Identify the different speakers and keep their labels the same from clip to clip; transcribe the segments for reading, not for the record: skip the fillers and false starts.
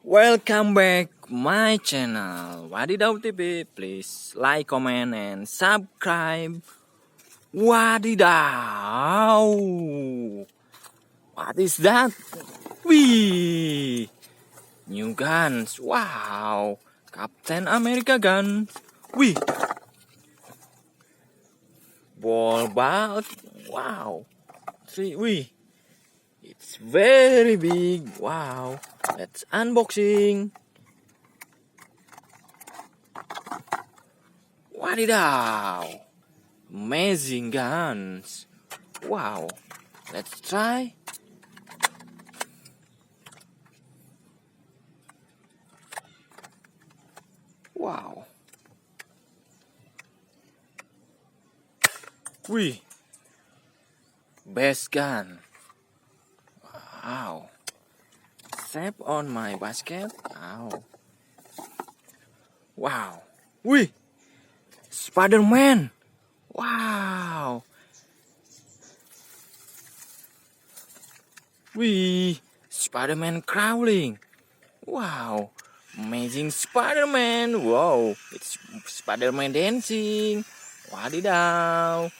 Speaker 1: Welcome back my channel Wadidaw TV. Please like, comment, and subscribe. Wadidaw. What is that? Wee! New guns. Wow. Captain America gun. Wee! Ball bag. Wow. Wee! It's very big. Wow. Let's unboxing. Wadidaw! Amazing guns. Wow. Let's try. Wow. Wee. Best gun. Wow. Step on my basket. Wow. Wow. Wee. Spiderman. Wow. Wee. Spiderman crawling. Wow. Amazing Spiderman. Wow. It's Spiderman dancing. Wadidaw.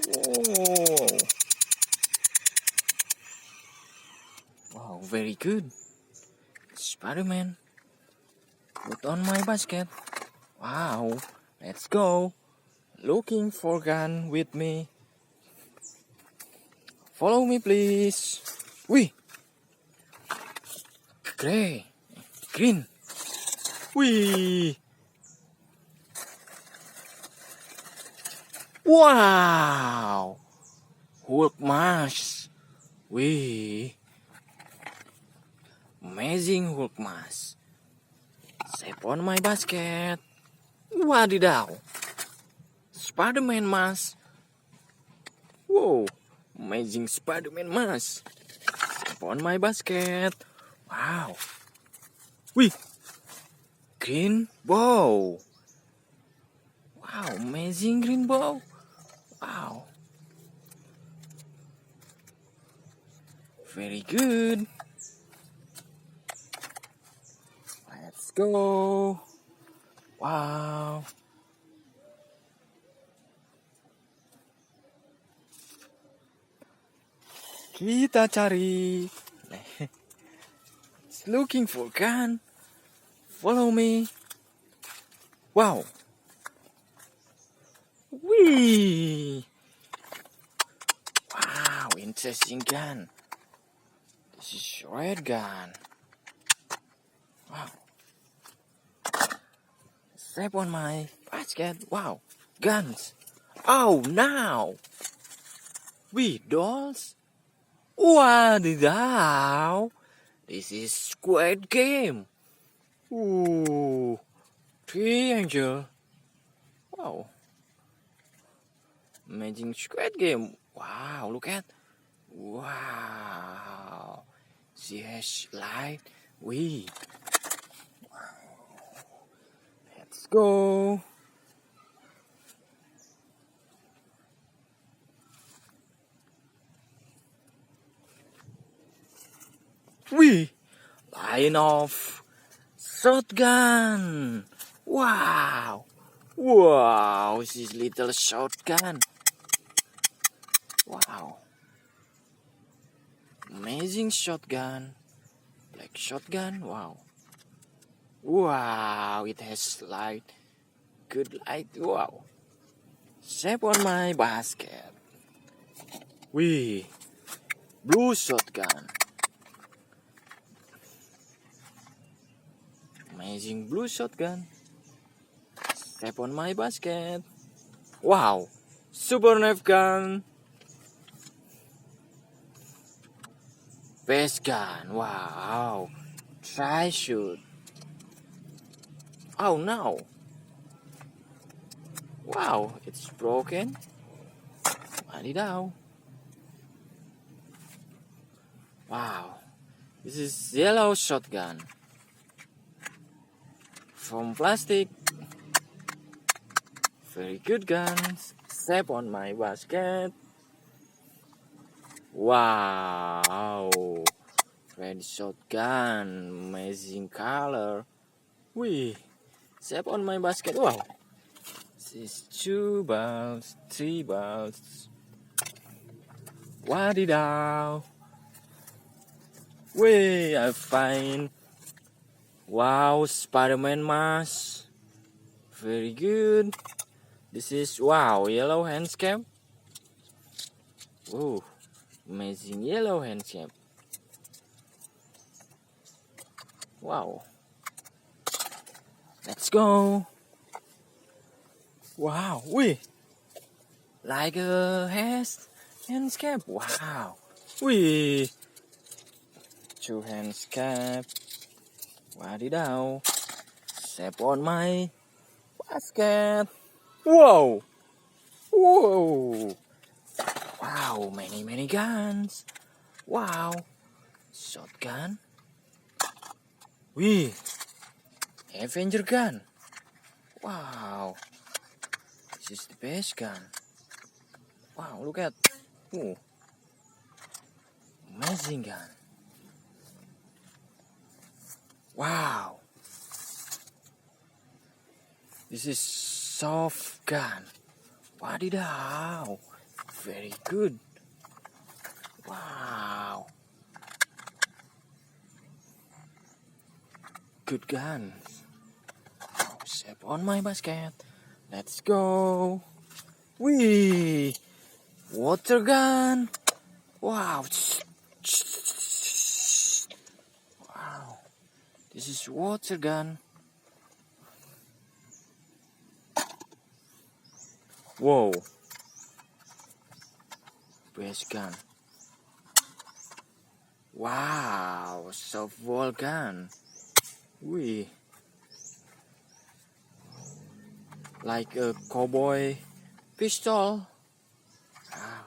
Speaker 1: Whoa. Wow, very good. Spiderman. Put on my basket. Wow. Let's go. Looking for gun with me. Follow me, please. Wee. Gray. Green. Wee. Wow. Hulk mask. Wee. Amazing Hulk mask. Step on my basket. Wadidaw. Spiderman mask. Whoa. Amazing Spiderman mask. Step on my basket. Wow. Wee. Green bow. Wow. Amazing green bow. Wow. Very good. Let's go. Wow. Kita cari. It's looking for gun. Follow me. Wow. Wee. Wow, interesting gun. This is red gun. Wow. Step on my basket. Wow. Guns. Oh, now. Wee, dolls. Wadidaw. This is Squid Game. Ooh. Triangle. Wow. Amazing Squid Game. Wow, look at. Wow. She has light. Wee. Let's go. Wee. Line of shotgun. Wow. Wow. This little shotgun. Wow. Amazing shotgun. Black shotgun. Wow. Wow. It has light. Good light. Wow. Step on my basket. Wee. Blue shotgun. Amazing blue shotgun. Step on my basket. Wow. Super knife gun. Best gun. Wow. Try shoot. Oh no. Wow, it's broken. Wadidaw. Wow. This is yellow shotgun. From plastic. Very good guns. Step on my basket. Wow. Red shotgun, amazing color. Wee, step on my basket. Wow, this is 2 balls, 3 balls. What did I? Wee, I find. Wow, Spiderman mask. Very good. This is wow, yellow handcuff. Oh, amazing yellow handcuff. Wow. Let's go. Wow, wee. Like a handcuff. Wow. Wee. 2 handcuff. Wadidaw. Step on my basket. Whoa. Whoa. Wow, many guns. Wow. Shotgun. Wee. Avenger gun. Wow. This is the best gun. Wow, look at. Ooh. Amazing gun. Wow. This is soft gun. Wadidaw. Very good. Wow. Good gun. Step on my basket. Let's go. Wee. Water gun. Wow. Wow. This is water gun. Whoa. Best gun. Wow. Softball gun. Wee. Like a cowboy pistol. Wow.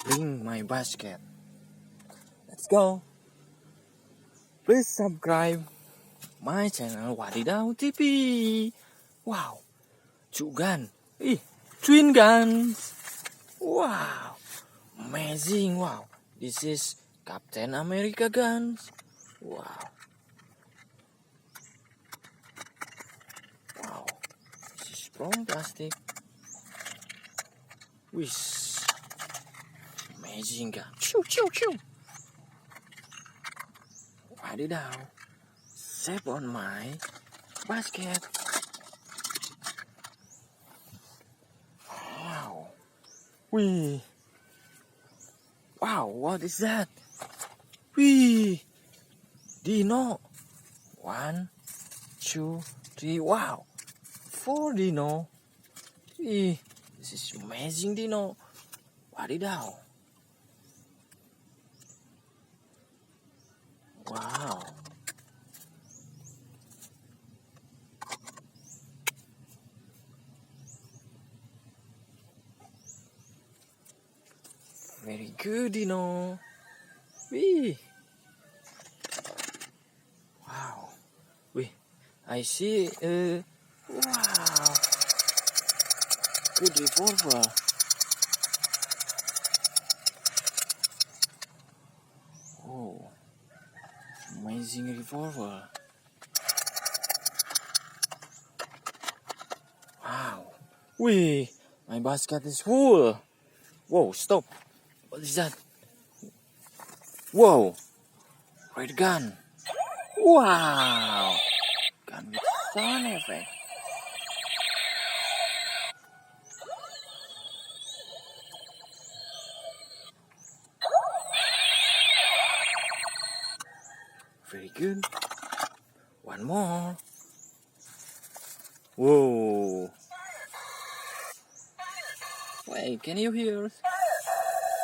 Speaker 1: Bring my basket. Let's go. Please subscribe my channel Wadidaw TV. Wow. 2 gun. Twin guns. Wow. Amazing. Wow. This is Captain America guns. Wow. Wow. This is from plastic. Wish. Amazing gun. Choo. Wadidaw. Step on my basket. Wow. Wee. Wow, what is that? Wee. Dino. 1, 2, 3. Wow. 4 dino. Wee. This is amazing dino. Wadidaw. Wow. Very good, dino. Wee. Wow. Wee. I see. Wow. Good revolver. Oh. Amazing revolver. Wow. Wee. My basket is full. Whoa, stop. What is that? Whoa. Red gun. Wow. Gun with sound effect. Very good. One more. Whoa. Wait, can you hear?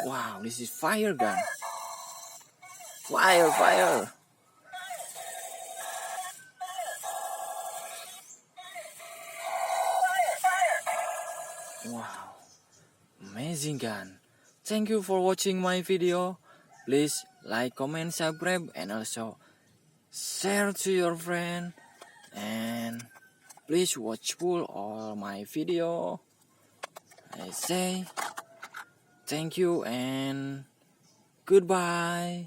Speaker 1: Wow, this is fire gun. Fire. Wow. Amazing gun. Thank you for watching my video. Please like, comment, subscribe, and also share to your friend. And please watch full all my video. I say thank you and Goodbye.